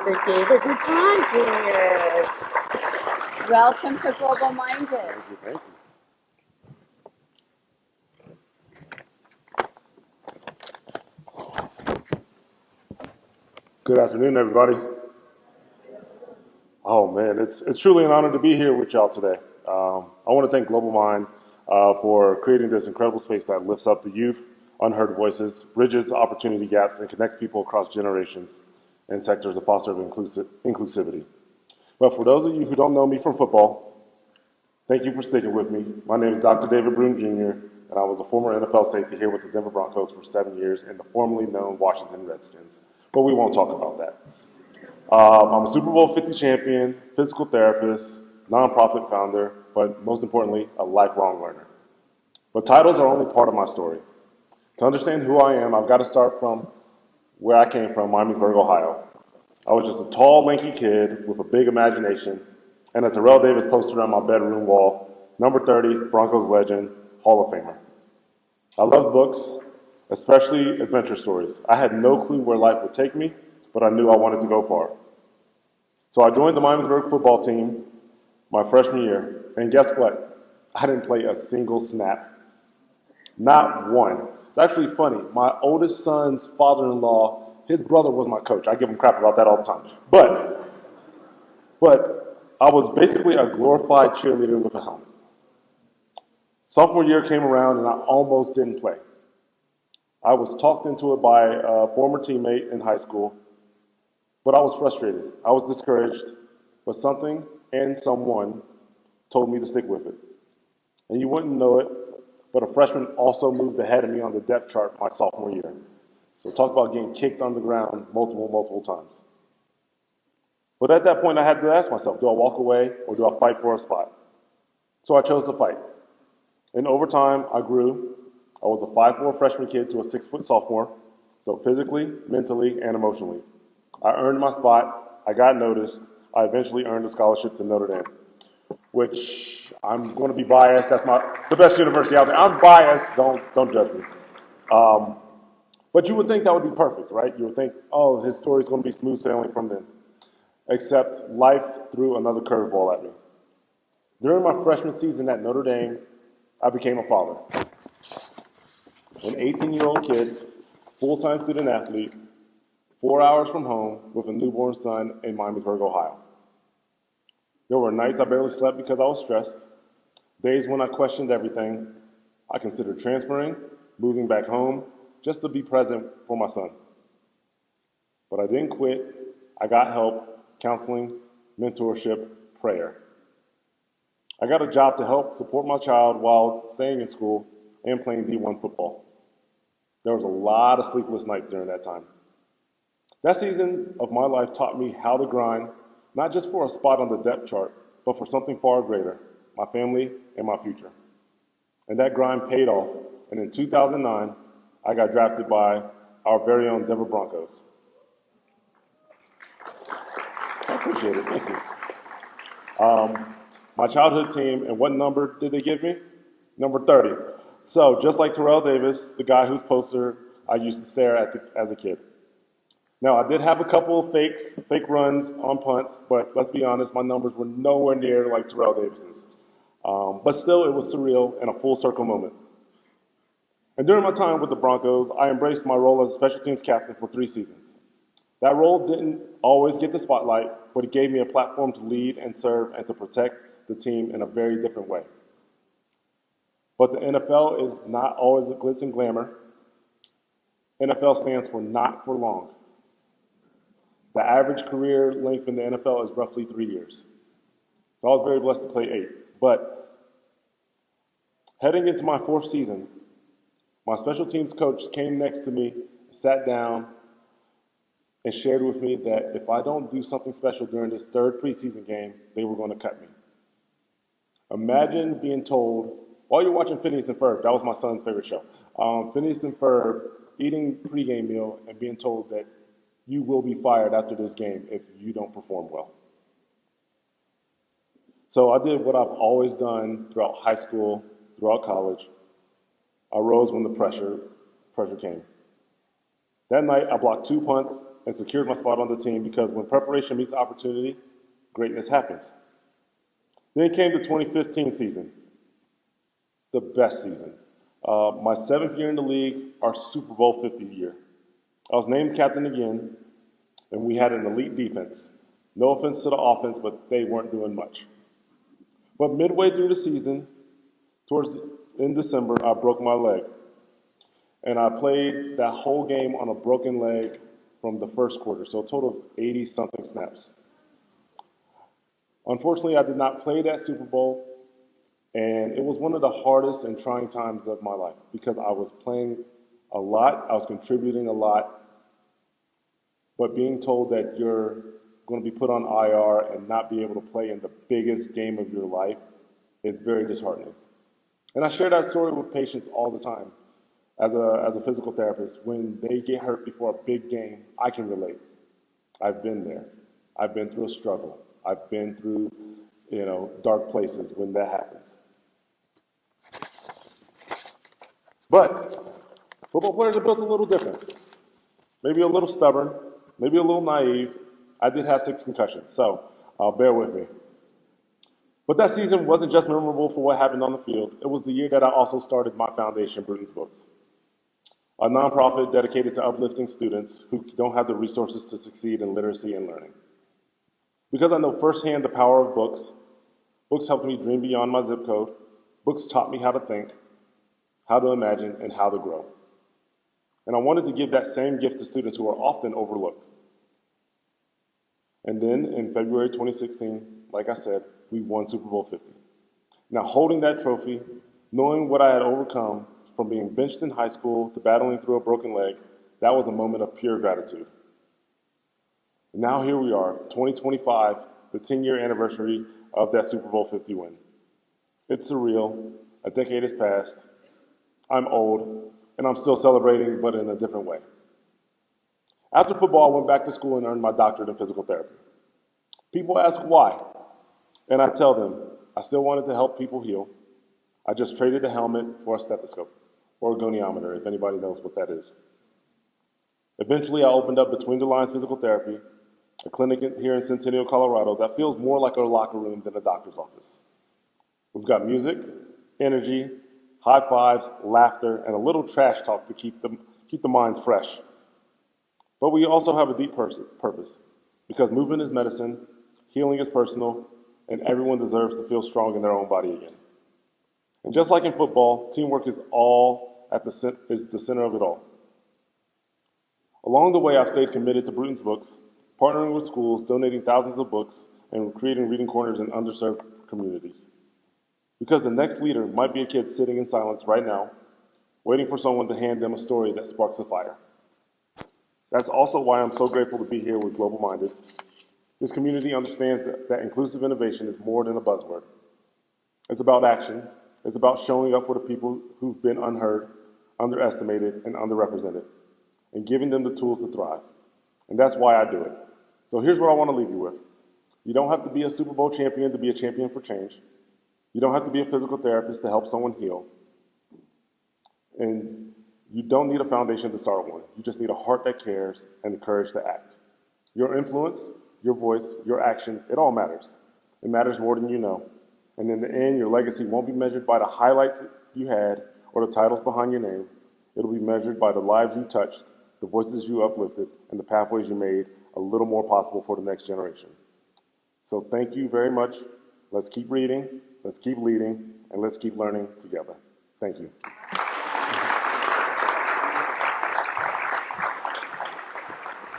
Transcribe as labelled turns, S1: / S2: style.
S1: Dr. David Bruton Jr.
S2: Welcome to Global Minded.
S3: Thank you. Good afternoon, everybody. Oh man, it's truly an honor to be here with y'all today. I want to thank Global Mind for creating this incredible space that lifts up the youth, unheard voices, bridges opportunity gaps, and connects people across generations and sectors to foster inclusivity. But for those of you who don't know me from football, thank you for sticking with me. My name is Dr. David Bruton Jr., and I was a former NFL safety here with the Denver Broncos for 7 years in the formerly known Washington Redskins. But we won't talk about that. I'm a Super Bowl 50 champion, physical therapist, nonprofit founder, but most importantly, a lifelong learner. But titles are only part of my story. To understand who I am, I've got to start from where I came from, Miamisburg, Ohio. I was just a tall, lanky kid with a big imagination and a Terrell Davis poster on my bedroom wall, number 30, Broncos legend, Hall of Famer. I love books, especially adventure stories. I had no clue where life would take me, but I knew I wanted to go far. So I joined the Miamisburg football team my freshman year, and guess what? I didn't play a single snap. Not one. It's actually funny. My oldest son's father-in-law, his brother was my coach. I give him crap about that all the time. But I was basically a glorified cheerleader with a helmet. Sophomore year came around and I almost didn't play. I was talked into it by a former teammate in high school, but I was frustrated. I was discouraged, but something and someone told me to stick with it. And you wouldn't know it, but a freshman also moved ahead of me on the depth chart my sophomore year. So talk about getting kicked on the ground multiple times. But at that point, I had to ask myself, do I walk away or do I fight for a spot? So I chose to fight. And over time, I grew. I was a 5'4" freshman kid to a 6' sophomore, so physically, mentally, and emotionally. I earned my spot. I got noticed. I eventually earned a scholarship to Notre Dame, which I'm going to be biased. That's the best university out there. I'm biased. Don't judge me. But you would think that would be perfect, right? You would think, oh, his story's going to be smooth sailing from then. Except life threw another curveball at me. During my freshman season at Notre Dame, I became a father. An 18-year-old kid, full-time student athlete, 4 hours from home with a newborn son in Miamisburg, Ohio. There were nights I barely slept because I was stressed, days when I questioned everything. I considered transferring, moving back home, just to be present for my son. But I didn't quit. I got help, counseling, mentorship, prayer. I got a job to help support my child while staying in school and playing D1 football. There was a lot of sleepless nights during that time. That season of my life taught me how to grind, not just for a spot on the depth chart, but for something far greater, my family and my future. And that grind paid off, and in 2009, I got drafted by our very own Denver Broncos. I appreciate it, thank you. My childhood team, and what number did they give me? Number 30. So just like Terrell Davis, the guy whose poster I used to stare at as a kid. Now, I did have a couple of fake runs on punts, but let's be honest, my numbers were nowhere near like Terrell Davis's. But still, it was surreal and a full circle moment. And during my time with the Broncos, I embraced my role as a special teams captain for 3 seasons. That role didn't always get the spotlight, but it gave me a platform to lead and serve and to protect the team in a very different way. But the NFL is not always a glitz and glamour. NFL stands for not for long. The average career length in the NFL is roughly 3 years. So I was very blessed to play 8. But heading into my 4th season, my special teams coach came next to me, sat down, and shared with me that if I don't do something special during this 3rd preseason game, they were going to cut me. Imagine being told, while you're watching Phineas and Ferb, that was my son's favorite show, Phineas and Ferb eating pregame meal and being told that you will be fired after this game if you don't perform well. So I did what I've always done throughout high school, throughout college. I rose when the pressure came. That night, I blocked 2 punts and secured my spot on the team because when preparation meets opportunity, greatness happens. Then came the 2015 season, the best season. My 7th year in the league, our Super Bowl 50 year. I was named captain again, and we had an elite defense. No offense to the offense, but they weren't doing much. But midway through the season, in December, I broke my leg. And I played that whole game on a broken leg from the first quarter, so a total of 80-something snaps. Unfortunately, I did not play that Super Bowl, and it was one of the hardest and trying times of my life because I was playing a lot, I was contributing a lot, but being told that you're going to be put on IR and not be able to play in the biggest game of your life, it's very disheartening. And I share that story with patients all the time. As a physical therapist, when they get hurt before a big game, I can relate. I've been there. I've been through a struggle. I've been through, dark places when that happens. But football players are built a little different. Maybe a little stubborn, maybe a little naive. I did have 6 concussions, so bear with me. But that season wasn't just memorable for what happened on the field. It was the year that I also started my foundation, Bruton's Books, a nonprofit dedicated to uplifting students who don't have the resources to succeed in literacy and learning. Because I know firsthand the power of books, books helped me dream beyond my zip code, books taught me how to think, how to imagine, and how to grow. And I wanted to give that same gift to students who are often overlooked. And then in February 2016, like I said, we won Super Bowl 50. Now, holding that trophy, knowing what I had overcome from being benched in high school to battling through a broken leg, that was a moment of pure gratitude. And now here we are, 2025, the 10-year anniversary of that Super Bowl 50 win. It's surreal. A decade has passed. I'm old, and I'm still celebrating, but in a different way. After football, I went back to school and earned my doctorate in physical therapy. People ask why, and I tell them I still wanted to help people heal. I just traded a helmet for a stethoscope, or a goniometer, if anybody knows what that is. Eventually, I opened up Between the Lines Physical Therapy, a clinic here in Centennial, Colorado, that feels more like a locker room than a doctor's office. We've got music, energy, high fives, laughter, and a little trash talk to keep the minds fresh. But we also have a deep purpose, because movement is medicine, healing is personal, and everyone deserves to feel strong in their own body again. And just like in football, teamwork is the center of it all. Along the way, I've stayed committed to Bruton's Books, partnering with schools, donating thousands of books, and creating reading corners in underserved communities. Because the next leader might be a kid sitting in silence right now, waiting for someone to hand them a story that sparks a fire. That's also why I'm so grateful to be here with Global Minded. This community understands that inclusive innovation is more than a buzzword. It's about action. It's about showing up for the people who've been unheard, underestimated, and underrepresented, and giving them the tools to thrive. And that's why I do it. So here's what I want to leave you with. You don't have to be a Super Bowl champion to be a champion for change. You don't have to be a physical therapist to help someone heal. And you don't need a foundation to start one. You just need a heart that cares and the courage to act. Your influence, your voice, your action, it all matters. It matters more than you know. And in the end, your legacy won't be measured by the highlights you had or the titles behind your name. It'll be measured by the lives you touched, the voices you uplifted, and the pathways you made a little more possible for the next generation. So thank you very much. Let's keep reading, let's keep leading, and let's keep learning together. Thank you.